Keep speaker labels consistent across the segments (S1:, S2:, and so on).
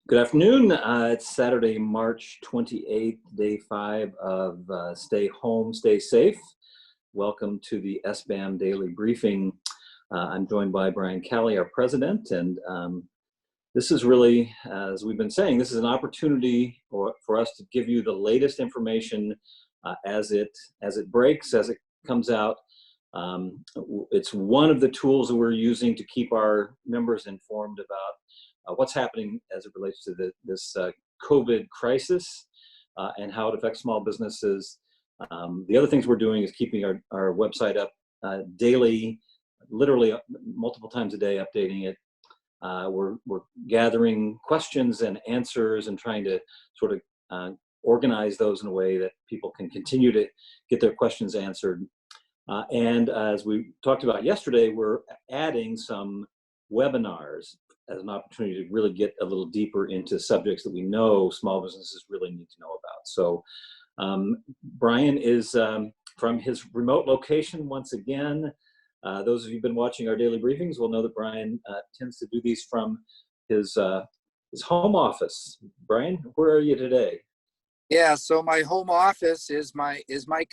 S1: Good afternoon. It's Saturday, March 28th, day 5 of Stay Home, Stay Safe. Welcome to the SBAM Daily Briefing. I'm joined by Brian Kelly, our president, and this is really, as we've been saying, this is an opportunity for us to give you the latest information as it breaks, as it comes out. It's one of the tools that we're using to keep our members informed about what's happening as it relates to this COVID crisis and how it affects small businesses. The other things we're doing is keeping our website up daily, literally multiple times a day, updating it. We're gathering questions and answers and trying to sort of organize those in a way that people can continue to get their questions answered. And as we talked about yesterday, we're adding some webinars as an opportunity to really get a little deeper into subjects that we know small businesses really need to know about. So Brian is from his remote location once again. Those of you who've been watching our daily briefings will know that Brian tends to do these from his home office. Brian, where are you today?
S2: Yeah, so my home office is my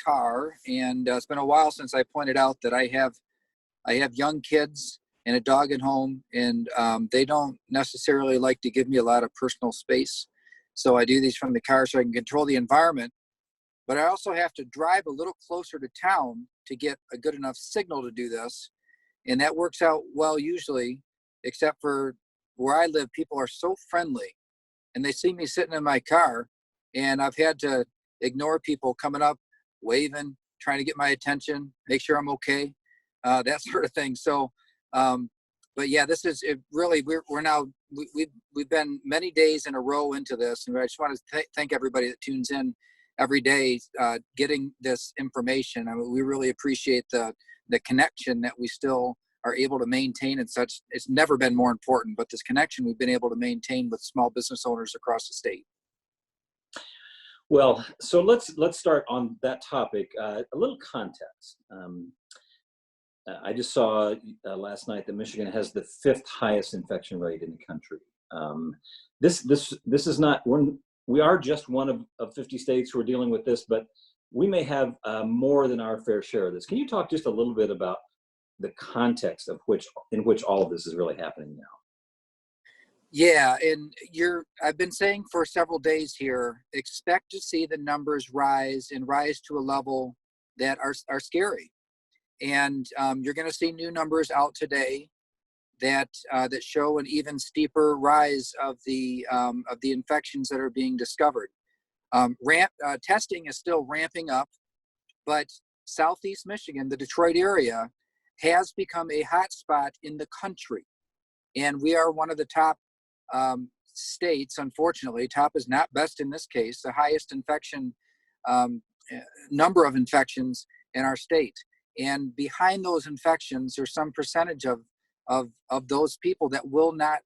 S2: car, and it's been a while since I pointed out that I have young kids and a dog at home, and they don't necessarily like to give me a lot of personal space. So I do these from the car so I can control the environment. But I also have to drive a little closer to town to get a good enough signal to do this. And that works out well usually, except for where I live, people are so friendly and they see me sitting in my car, and I've had to ignore people coming up, waving, trying to get my attention, make sure I'm okay, that sort of thing. So, but yeah, this is it. Really, we've been many days in a row into this, and I just want to thank everybody that tunes in every day, getting this information. I mean, we really appreciate the connection that we still are able to maintain and such. It's never been more important, but this connection we've been able to maintain with small business owners across the state.
S1: Well, so let's start on that topic. A little context. I just saw last night that Michigan has the 5th highest infection rate in the country. This is not, we are just one of 50 states who are dealing with this, but we may have more than our fair share of this. Can you talk just a little bit about the context in which all of this is really happening now?
S2: Yeah, and I've been saying for several days here, expect to see the numbers rise to a level that are scary. And you're going to see new numbers out today that show an even steeper rise of the infections that are being discovered. Testing is still ramping up, but Southeast Michigan, the Detroit area, has become a hotspot in the country, and we are one of the top states. Unfortunately, top is not best in this case. The highest infection number of infections in our state. And behind those infections, there's some percentage of those people that will not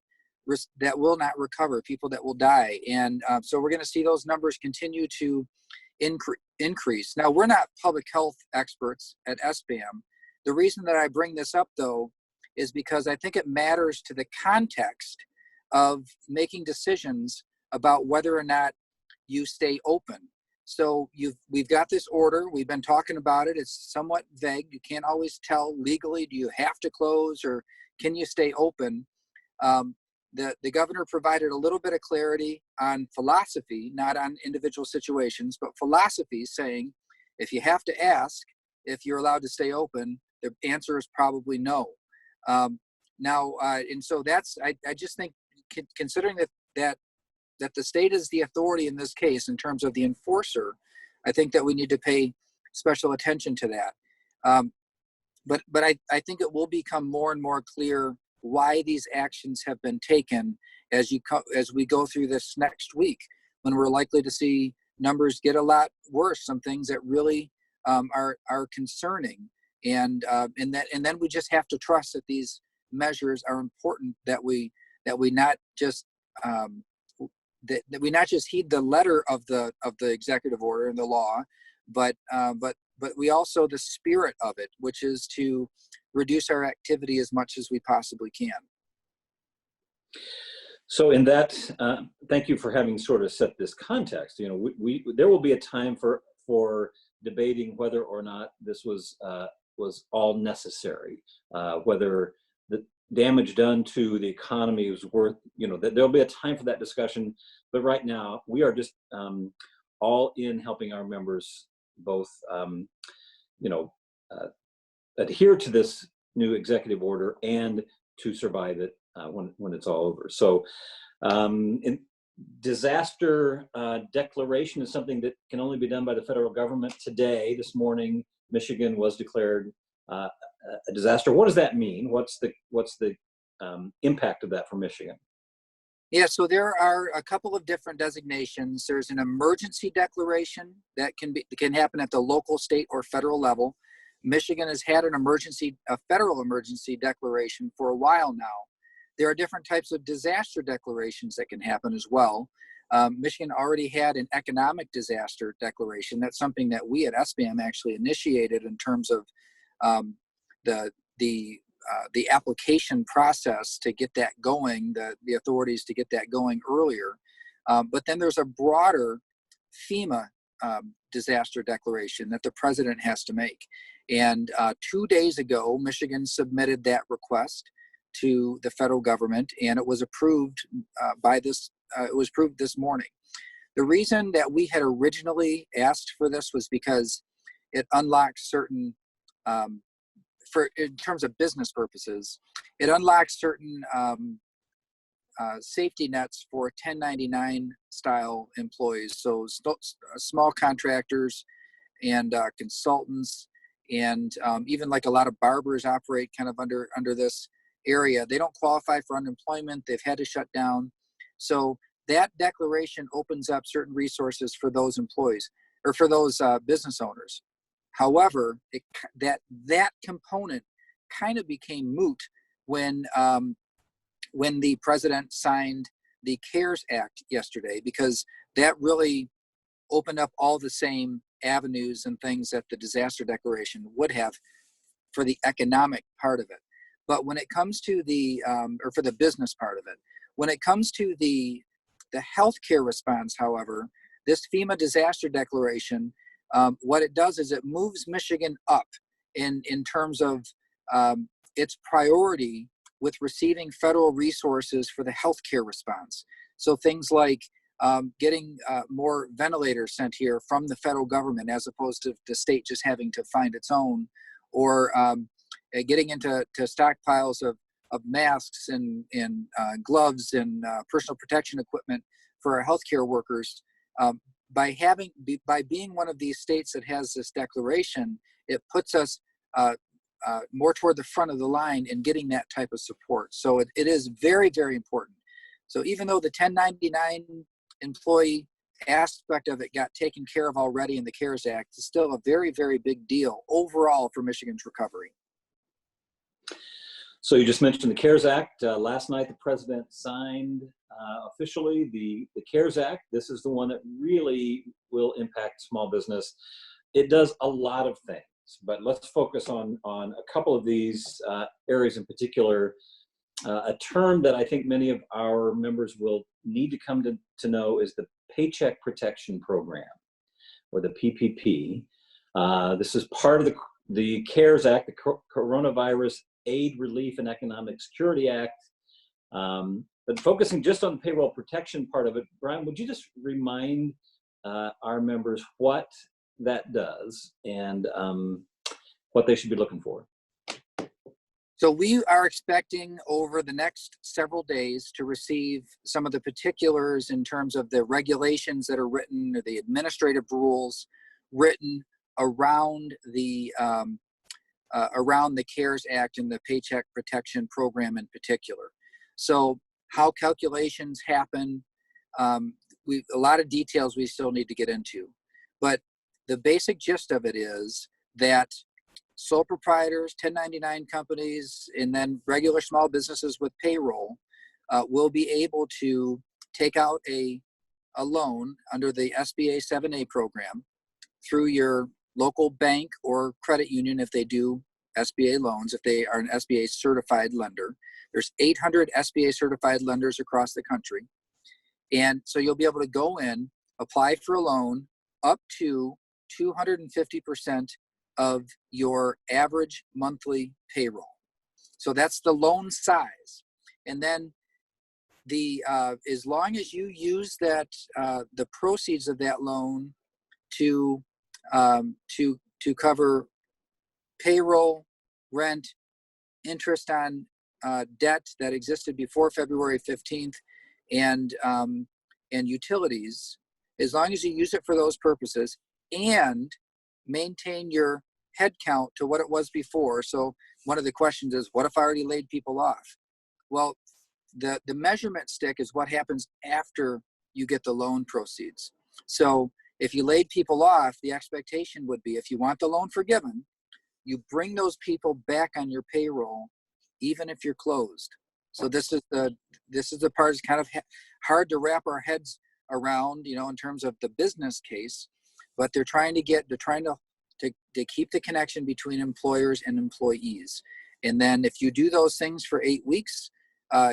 S2: recover, people that will die. And so we're going to see those numbers continue to increase. Now, we're not public health experts at SBAM. The reason that I bring this up, though, is because I think it matters to the context of making decisions about whether or not you stay open. So we've got this order. We've been talking about it. It's somewhat vague. You can't always tell legally, do you have to close or can you stay open? The governor provided a little bit of clarity on philosophy, not on individual situations, but philosophy, saying if you have to ask if you're allowed to stay open, the answer is probably no. And so that's, I just think, considering that the state is the authority in this case in terms of the enforcer, I think that we need to pay special attention to that. But I think it will become more and more clear why these actions have been taken as we go through this next week, when we're likely to see numbers get a lot worse, some things that really are concerning. And then we just have to trust that these measures are important, that we not just that we not just heed the letter of the executive order and the law, but we also the spirit of it, which is to reduce our activity as much as we possibly can.
S1: So in that, thank you for having sort of set this context. You know, there will be a time for debating whether or not this was all necessary, whether the damage done to the economy was worth, you know, that there'll be a time for that discussion. But right now, we are just all in helping our members both, you know, adhere to this new executive order and to survive it when it's all over. So, in disaster declaration is something that can only be done by the federal government. Today, this morning, Michigan was declared a disaster. What does that mean? What's the impact of that for Michigan?
S2: Yeah, so there are a couple of different designations. There's an emergency declaration that can happen at the local, state, or federal level. Michigan has had a federal emergency declaration for a while now. There are different types of disaster declarations that can happen as well. Michigan already had an economic disaster declaration. That's something that we at SBAM actually initiated in terms of the application process to get that going, the authorities to get that going earlier. But then there's a broader FEMA disaster declaration that the president has to make. And 2 days ago, Michigan submitted that request to the federal government, and it was approved it was approved this morning. The reason that we had originally asked for this was because it unlocked certain in terms of business purposes, it unlocks certain safety nets for 1099 style employees. So small contractors and consultants, and even like a lot of barbers operate kind of under this area. They don't qualify for unemployment. They've had to shut down. So that declaration opens up certain resources for those employees or for those business owners. However, that component kind of became moot when the president signed the CARES Act yesterday, because that really opened up all the same avenues and things that the disaster declaration would have for the economic part of it. But when it comes to or for the business part of it, when it comes to the healthcare response, however, this FEMA disaster declaration, what it does is it moves Michigan up in terms of its priority with receiving federal resources for the healthcare response. So things like getting more ventilators sent here from the federal government, as opposed to the state just having to find its own, or getting into stockpiles of masks and gloves and personal protection equipment for our healthcare workers. By being one of these states that has this declaration, it puts us more toward the front of the line in getting that type of support. So it is very, very important. So even though the 1099 employee aspect of it got taken care of already in the CARES Act, it's still a very, very big deal overall for Michigan's recovery.
S1: So you just mentioned the CARES Act. Last night, the president signed officially the CARES Act. This is the one that really will impact small business. It does a lot of things, but let's focus on a couple of these areas in particular. A term that I think many of our members will need to come to know is the Paycheck Protection Program, or the PPP. This is part of the CARES Act, the Coronavirus Aid, Relief, and Economic Security Act. But focusing just on the payroll protection part of it, Brian, would you just remind our members what that does and what they should be looking for?
S2: So we are expecting over the next several days to receive some of the particulars in terms of the regulations that are written, or the administrative rules written around the CARES Act and the Paycheck Protection Program in particular. So how calculations happen, a lot of details we still need to get into. But the basic gist of it is that sole proprietors, 1099 companies, and then regular small businesses with payroll will be able to take out a loan under the SBA 7A program through your local bank or credit union if they do SBA loans, if they are an SBA certified lender. There's 800 SBA certified lenders across the country. And so you'll be able to go in, apply for a loan up to 250% of your average monthly payroll. So that's the loan size. And then as long as you use that the proceeds of that loan to cover payroll, rent, interest on debt that existed before February 15th, and utilities, as long as you use it for those purposes and maintain your head count to what it was before. So one of the questions is, what if I already laid people off? Well, the measurement stick is what happens after you get the loan proceeds. So if you laid people off, the expectation would be, if you want the loan forgiven, you bring those people back on your payroll, even if you're closed. So this is the part that's kind of hard to wrap our heads around, in terms of the business case, but they're trying to keep the connection between employers and employees. And then if you do those things for 8 weeks,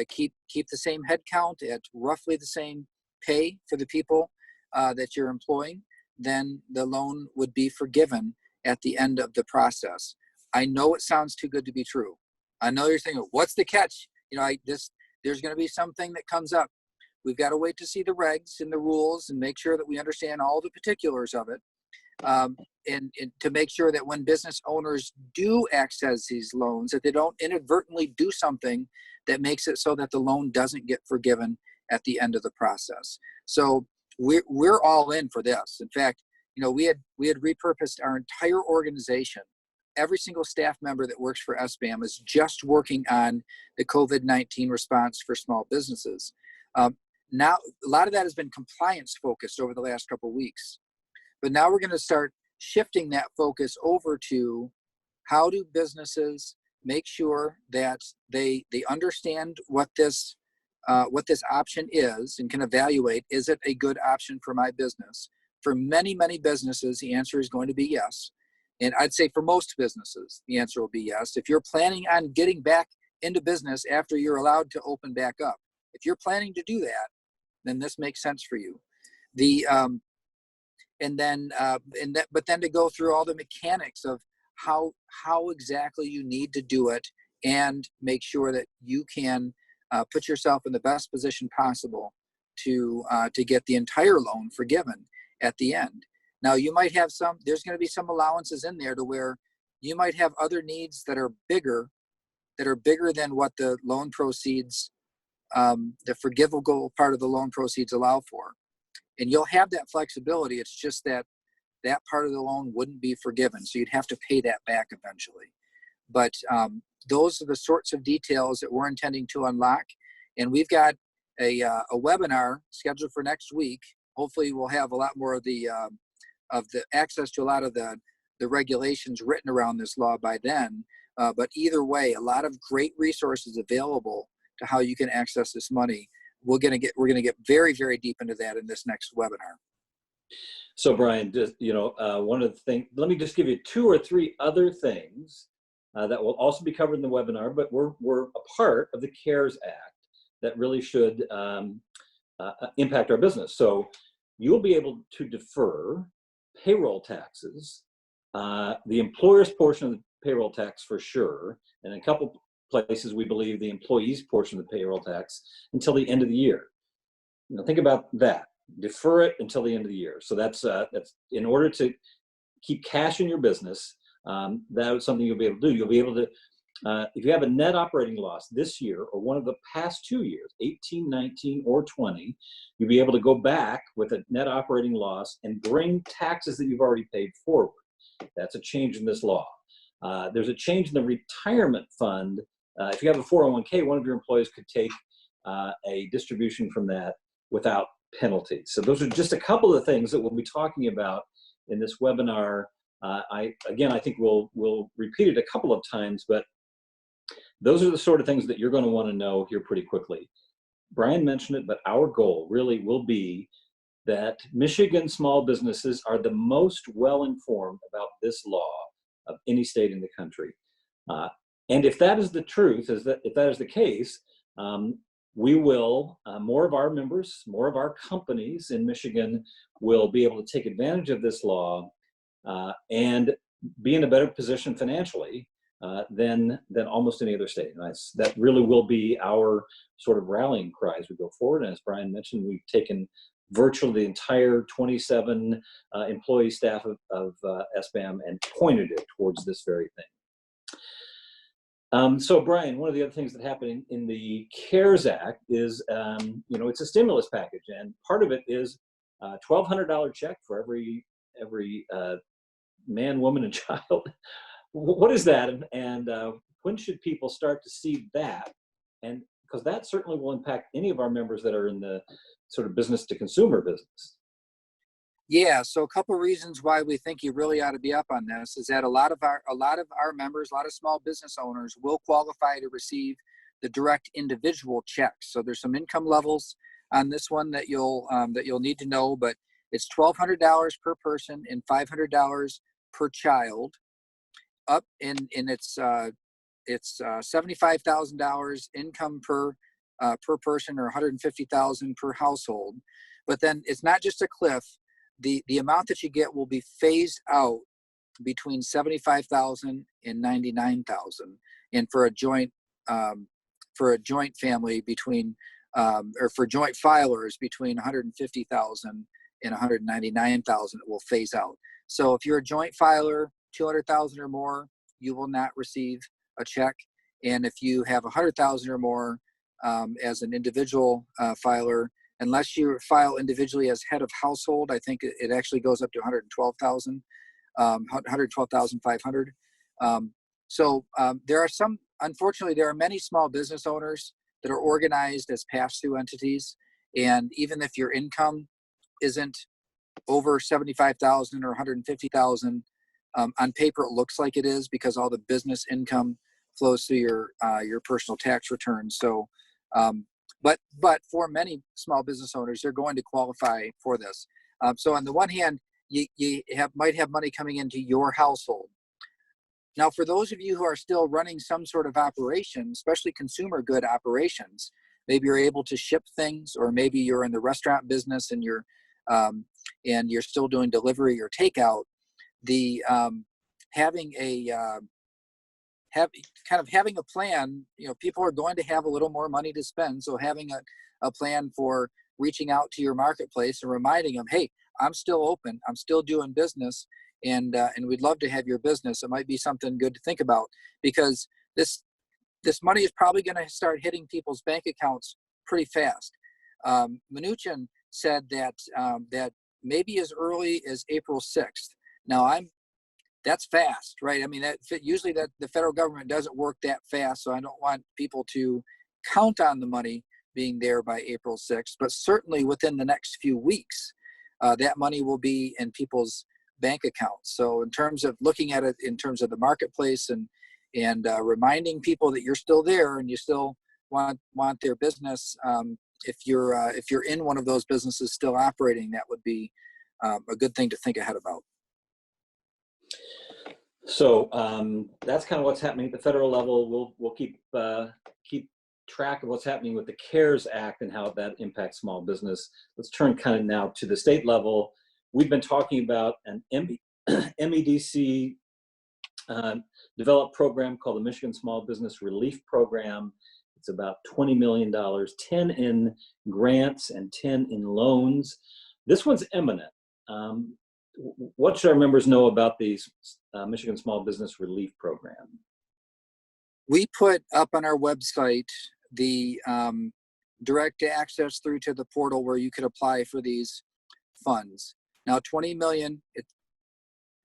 S2: keep the same head count at roughly the same pay for the people that you're employing, then the loan would be forgiven at the end of the process. I know it sounds too good to be true. I know you're thinking, what's the catch? There's going to be something that comes up. We've got to wait to see the regs and the rules and make sure that we understand all the particulars of it. And to make sure that when business owners do access these loans, that they don't inadvertently do something that makes it so that the loan doesn't get forgiven at the end of the process. So we're all in for this. In fact, we had repurposed our entire organization. Every single staff member that works for SBAM is just working on the COVID-19 response for small businesses. Now, a lot of that has been compliance focused over the last couple of weeks. But now we're going to start shifting that focus over to how do businesses make sure that they understand what this option is and can evaluate, is it a good option for my business? For many, many businesses, the answer is going to be yes. And I'd say for most businesses, the answer will be yes. If you're planning on getting back into business after you're allowed to open back up, if you're planning to do that, then this makes sense for you. But then to go through all the mechanics of how exactly you need to do it and make sure that you can put yourself in the best position possible to get the entire loan forgiven at the end. Now, you might have there's going to be some allowances in there to where you might have other needs that are bigger than what the loan proceeds, the forgivable part of the loan proceeds allow for. And you'll have that flexibility. It's just that part of the loan wouldn't be forgiven. So you'd have to pay that back eventually. But those are the sorts of details that we're intending to unlock. And we've got a webinar scheduled for next week. Hopefully we'll have a lot more of the access to a lot of the regulations written around this law by then. But either way, a lot of great resources available to how you can access this money. We're going to get very, very deep into that in this next webinar.
S1: So Brian, just, one of the things, let me just give you 2 or 3 other things that will also be covered in the webinar, but we're a part of the CARES Act that really should impact our business. So you'll be able to defer payroll taxes, the employer's portion of the payroll tax for sure, and in a couple places we believe the employee's portion of the payroll tax until the end of the year. Think about that. Defer it until the end of the year. So that's in order to keep cash in your business. That is something you'll be able to do. You'll be able to, if you have a net operating loss this year or one of the past 2 years, 18, 19, or 20, you'll be able to go back with a net operating loss and bring taxes that you've already paid forward. That's a change in this law. There's a change in the retirement fund. If you have a 401k, one of your employees could take a distribution from that without penalty. So those are just a couple of things that we'll be talking about in this webinar. I think we'll repeat it a couple of times, but those are the sort of things that you're going to want to know here pretty quickly. Brian mentioned it, but our goal really will be that Michigan small businesses are the most well-informed about this law of any state in the country. And if that is the truth, if that is the case, we will, more of our members, more of our companies in Michigan will be able to take advantage of this law and be in a better position financially than almost any other state. And that really will be our sort of rallying cry as we go forward. And as Brian mentioned, we've taken virtually the entire 27 employee staff of SBAM and pointed it towards this very thing. So Brian, one of the other things that happened in the CARES Act is, it's a stimulus package, and part of it is a $1,200 check for every man, woman, and child. What is that, and when should people start to see that? And because that certainly will impact any of our members that are in the sort of business to consumer business.
S2: Yeah, so a couple of reasons why we think you really ought to be up on this is that a lot of our members, a lot of small business owners will qualify to receive the direct individual checks. So there's some income levels on this one that you'll need to know, but it's $1,200 per person and $500 per child. Up and it's $75,000 income per person, or $150,000 per household. But then it's not just a cliff. The amount that you get will be phased out between $75,000 and $99,000, and for a joint family between or for joint filers between $150,000 and $199,000, it will phase out. So if you're a joint filer, $200,000 or more, you will not receive a check, and if you have $100,000 or more as an individual filer, unless you file individually as head of household, I think it actually goes up to $112,500. So there are unfortunately, there are many small business owners that are organized as pass-through entities. And even if your income isn't over $75,000 or $150,000, on paper it looks like it is, because all the business income flows through your personal tax return. So, but for many small business owners, they're going to qualify for this. So on the one hand, you might have money coming into your household. Now, for those of you who are still running some sort of operation, especially consumer good operations, maybe you're able to ship things, or maybe you're in the restaurant business and you're still doing delivery or takeout. Having a plan, people are going to have a little more money to spend. So having a plan for reaching out to your marketplace and reminding them, hey, I'm still open, I'm still doing business, and we'd love to have your business. It might be something good to think about, because this money is probably going to start hitting people's bank accounts pretty fast. Mnuchin said that maybe as early as April 6th. Now that's fast, right? I mean, usually the federal government doesn't work that fast, so I don't want people to count on the money being there by April 6th, but certainly within the next few weeks, that money will be in people's bank accounts. So in terms of looking at it in terms of the marketplace and reminding people that you're still there and you still want their business, if you're in one of those businesses still operating, that would be a good thing to think ahead about.
S1: So that's kind of what's happening at the federal level. We'll keep track of what's happening with the CARES Act and how that impacts small business. Let's turn kind of now to the state level. We've been talking about an MEDC developed program called the Michigan Small Business Relief Program. It's about $20 million, 10 in grants and 10 in loans. This one's imminent. What should our members know about the Michigan Small Business Relief Program? We
S2: put up on our website the direct access through to the portal where you could apply for these funds. Now, 20 million, it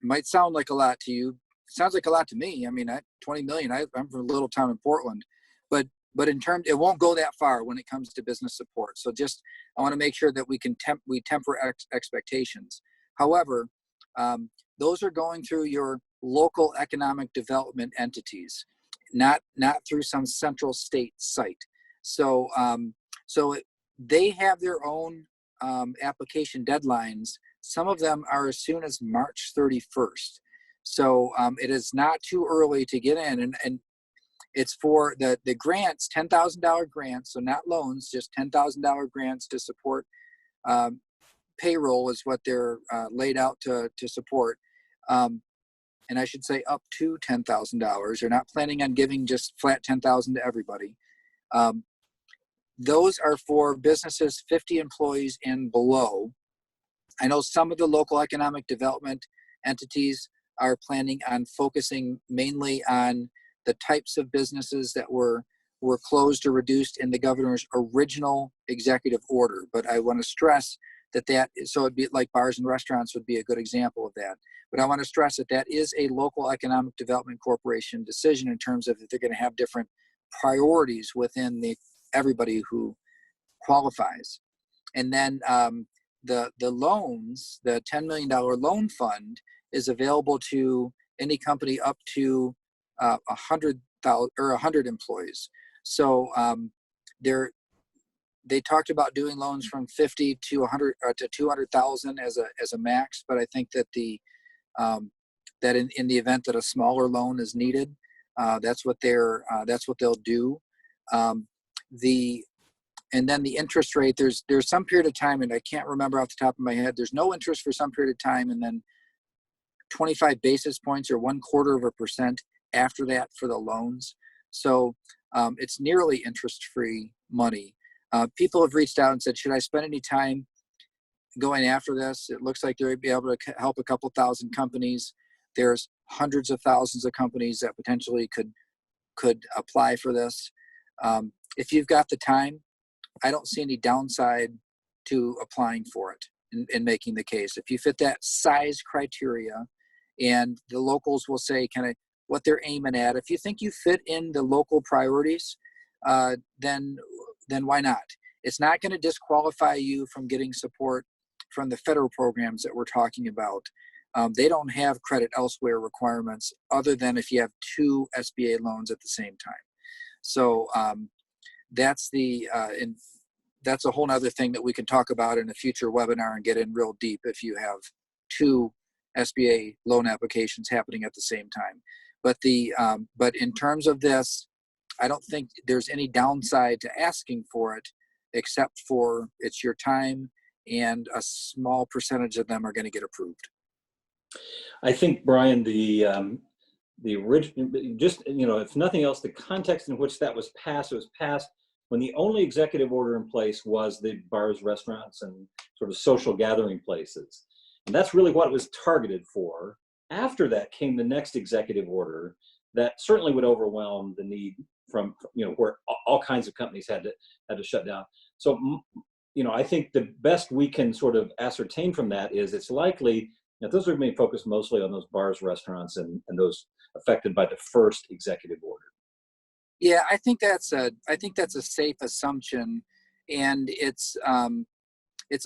S2: might sound like a lot to you. It sounds like a lot to me. I mean, 20 million, I'm from a little town in Portland, but in terms, it won't go that far when it comes to business support. So I want to make sure that we temper expectations. However, those are going through your local economic development entities, not through some central state site. So they have their own application deadlines. Some of them are as soon as March 31st. So it is not too early to get in. And It's for the grants, $10,000 grants, so not loans, just $10,000 grants to support payroll is what they're laid out to support. And I should say up to $10,000. They're not planning on giving just flat $10,000 to everybody. Those are for businesses 50 employees and below. I know some of the local economic development entities are planning on focusing mainly on the types of businesses that were closed or reduced in the governor's original executive order. But I want to stress so it'd be like bars and restaurants would be a good example of that. But I want to stress that is a local economic development corporation decision in terms of if they're going to have different priorities within everybody who qualifies. And then the loans, the $10 million loan fund is available to any company up to 100 employees. So they talked about doing loans from 50 to 100 to 200,000 as a max. But I think that that in the event that a smaller loan is needed, that's what they'll do. And then the interest rate, there's some period of time, and I can't remember off the top of my head, there's no interest for some period of time, and then 25 basis points or 0.25% after that for the loans. So it's nearly interest-free money. People have reached out and said, should I spend any time going after this? It looks like they'll be able to help a couple thousand companies. There's hundreds of thousands of companies that potentially could apply for this. If you've got the time, I don't see any downside to applying for it and making the case. If you fit that size criteria, and the locals will say kind of what they're aiming at. If you think you fit in the local priorities, then why not? It's not going to disqualify you from getting support from the federal programs that we're talking about. They don't have credit elsewhere requirements other than if you have 2 SBA loans at the same time. So that's that's a whole other thing that we can talk about in a future webinar and get in real deep if you have 2 SBA loan applications happening at the same time. But in terms of this, I don't think there's any downside to asking for it, except for it's your time, and a small percentage of them are going to get approved.
S1: I think, Brian, the original, just, if nothing else, the context in which that was passed, it was passed when the only executive order in place was the bars, restaurants, and sort of social gathering places. And that's really what it was targeted for. After that came the next executive order that certainly would overwhelm the need from, where all kinds of companies had to shut down. So, I think the best we can sort of ascertain from that is it's likely that those are going to be focused mostly on those bars, restaurants, and those affected by the first executive order.
S2: Yeah, I think that's a safe assumption, and it's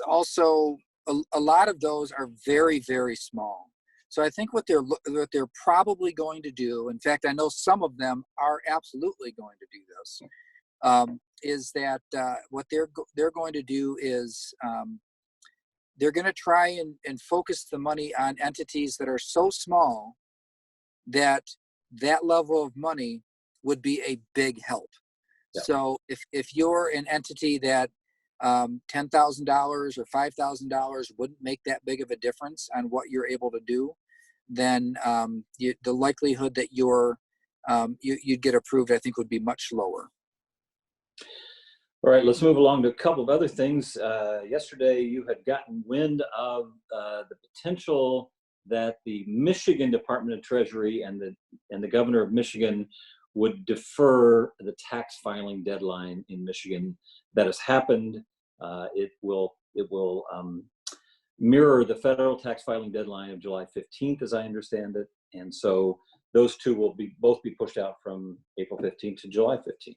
S2: also a lot of those are very, very small. So I think what they're probably going to do, in fact, I know some of them are absolutely going to do this, is that what they're going to do is they're going to try and focus the money on entities that are so small that level of money would be a big help. Yeah. So if you're an entity that $10,000 or $5,000 wouldn't make that big of a difference on what you're able to do, then the likelihood that you'd get approved, I think, would be much lower.
S1: All right, let's move along to a couple of other things. Yesterday, you had gotten wind of the potential that the Michigan Department of Treasury and the governor of Michigan would defer the tax filing deadline in Michigan. That has happened. It will mirror the federal tax filing deadline of July 15th, as I understand it. And so those two will both be pushed out from April 15th to July 15th.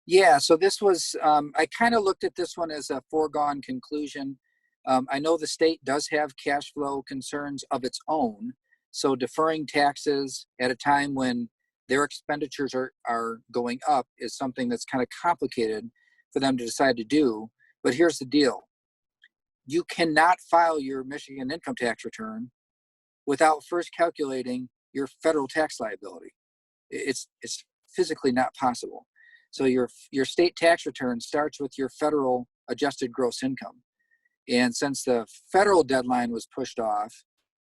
S2: Yeah, so this was, I kind of looked at this one as a foregone conclusion. I know the state does have cash flow concerns of its own. So deferring taxes at a time when their expenditures are going up is something that's kind of complicated for them to decide to do. But here's the deal. You cannot file your Michigan income tax return without first calculating your federal tax liability. It's physically not possible. So your state tax return starts with your federal adjusted gross income. And since the federal deadline was pushed off,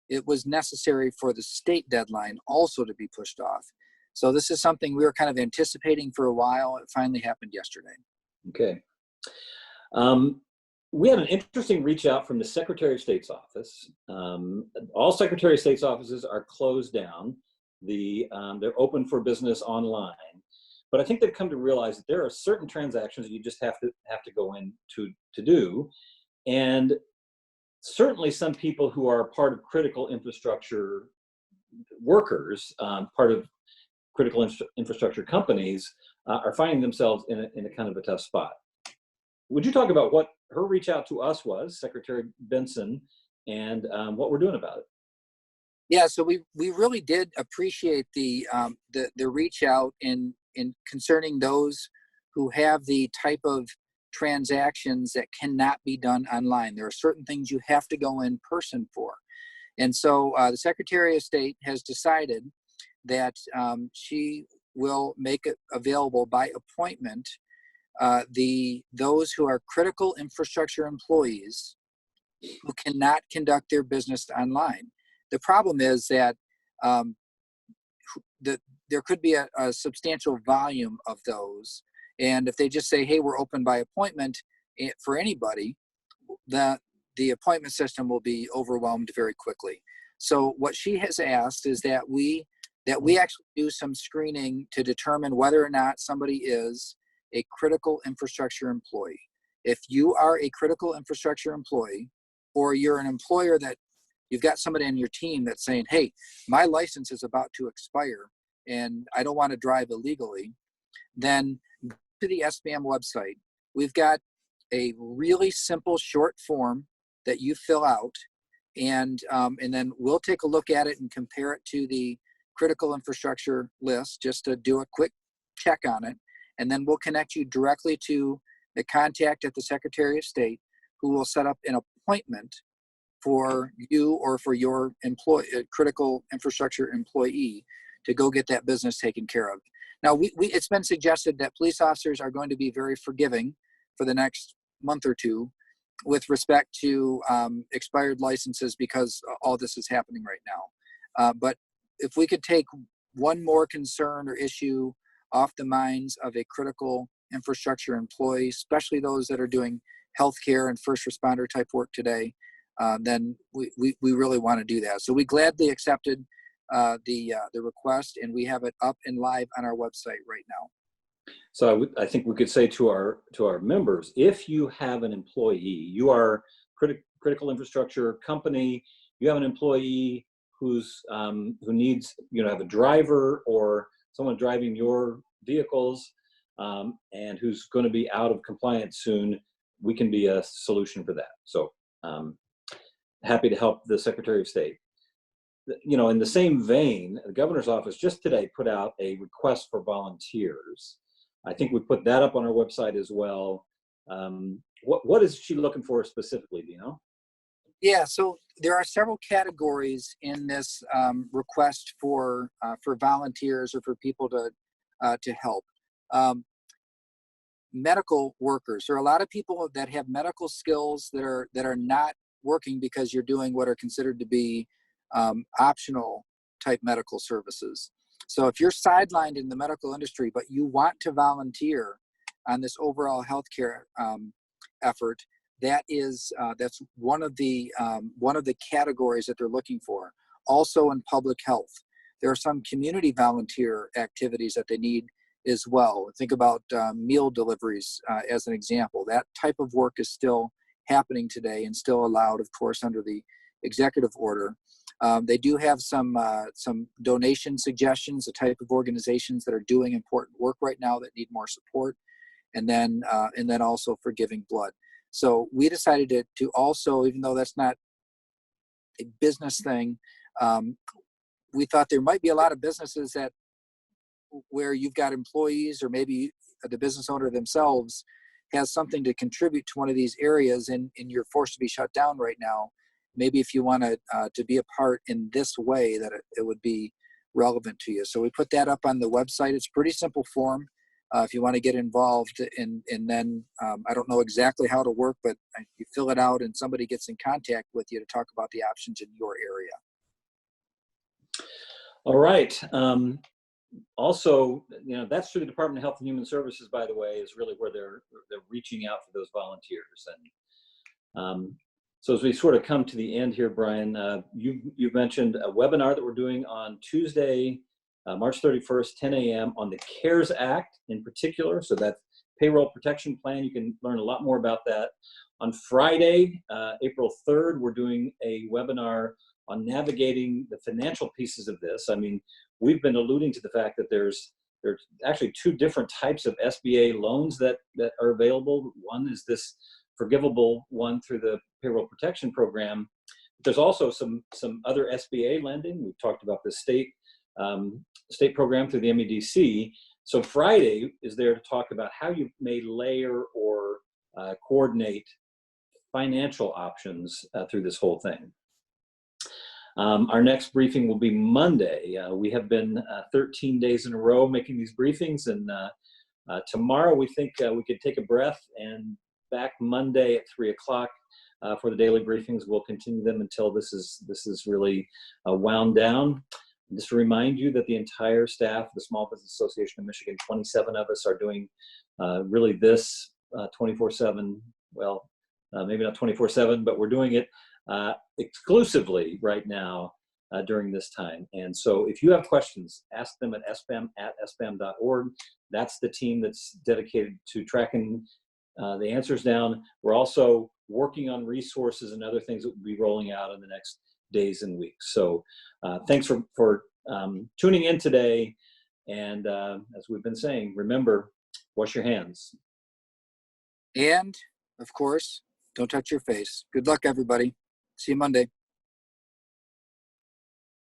S2: it was necessary for the state deadline also to be pushed off. So this is something we were kind of anticipating for a while. It finally happened yesterday.
S1: Okay. We had an interesting reach out from the Secretary of State's office. All Secretary of State's offices are closed down. They're open for business online. But I think they've come to realize that there are certain transactions that you just have to go in to do. And certainly some people who are part of critical infrastructure workers, part of critical infrastructure companies, are finding themselves in a kind of a tough spot. Would you talk about what her reach out to us was, Secretary Benson, and what we're doing about it?
S2: Yeah, so we really did appreciate the reach out in concerning those who have the type of transactions that cannot be done online. There are certain things you have to go in person for. And so the Secretary of State has decided that she will make it available by appointment those who are critical infrastructure employees who cannot conduct their business online. The problem is that there could be a substantial volume of those. And if they just say, hey, we're open by appointment for anybody, the appointment system will be overwhelmed very quickly. So what she has asked is that we actually do some screening to determine whether or not somebody is a critical infrastructure employee. If you are a critical infrastructure employee, or you're an employer that you've got somebody on your team that's saying, hey, my license is about to expire and I don't want to drive illegally, then go to the SBAM website. We've got a really simple short form that you fill out, and then we'll take a look at it and compare it to the critical infrastructure list just to do a quick check on it. And then we'll connect you directly to the contact at the Secretary of State, who will set up an appointment for you or for your critical infrastructure employee to go get that business taken care of. Now, it's been suggested that police officers are going to be very forgiving for the next month or two with respect to expired licenses, because all this is happening right now. But if we could take one more concern or issue off the minds of a critical infrastructure employee, especially those that are doing healthcare and first responder type work today, then we really want to do that. So we gladly accepted the request, and we have it up and live on our website right now.
S1: So I think we could say to our members, if you have an employee, you are critical infrastructure company, you have an employee who needs, have a driver or someone driving your vehicles, and who's going to be out of compliance soon, we can be a solution for that. So happy to help the Secretary of State. In the same vein, the governor's office just today put out a request for volunteers. I think we put that up on our website as well. What is she looking for specifically? Do you know?
S2: Yeah, so there are several categories in this request for volunteers or for people to help. Medical workers. There are a lot of people that have medical skills that are not working because you're doing what are considered to be optional type medical services. So if you're sidelined in the medical industry, but you want to volunteer on this overall healthcare effort, that's one of the categories that they're looking for. Also in public health, there are some community volunteer activities that they need as well. Think about meal deliveries as an example. That type of work is still happening today and still allowed, of course, under the executive order. They do have some donation suggestions, the type of organizations that are doing important work right now that need more support, and then also for giving blood. So we decided to also, even though that's not a business thing, we thought there might be a lot of businesses where you've got employees, or maybe the business owner themselves has something to contribute to one of these areas, and you're forced to be shut down right now. Maybe if you want to be a part in this way, that it would be relevant to you. So we put that up on the website. It's a pretty simple form if you want to get involved. And then I don't know exactly how to work, but you fill it out and somebody gets in contact with you to talk about the options in your area.
S1: All right. Also, that's through the Department of Health and Human Services, by the way, is really where they're reaching out for those volunteers. And so as we sort of come to the end here, Brian, you've mentioned a webinar that we're doing on Tuesday, March 31st, 10 a.m. on the CARES Act in particular. So that payroll protection plan, you can learn a lot more about that. On Friday, April 3rd, we're doing a webinar on navigating the financial pieces of this. I mean, we've been alluding to the fact that there's actually two different types of SBA loans that are available. One is this forgivable one through the payroll protection program. There's also some other SBA lending. We've talked about the state program through the MEDC. So Friday is there to talk about how you may layer or coordinate financial options through this whole thing. Our next briefing will be Monday. We have been 13 days in a row making these briefings, and tomorrow we think we could take a breath and back Monday at 3 o'clock for the daily briefings. We'll continue them until this is really wound down. Just to remind you that the entire staff of the Small Business Association of Michigan, 27 of us, are doing really this 24/7. Well, maybe not 24/7, but we're doing it exclusively right now during this time. And so if you have questions, ask them at sbam@sbam.org. That's the team that's dedicated to tracking the answers down. We're also working on resources and other things that we'll be rolling out in the next days and weeks. So thanks for tuning in today. And as we've been saying, remember, wash your hands.
S2: And, of course, don't touch your face. Good luck, everybody. See you Monday.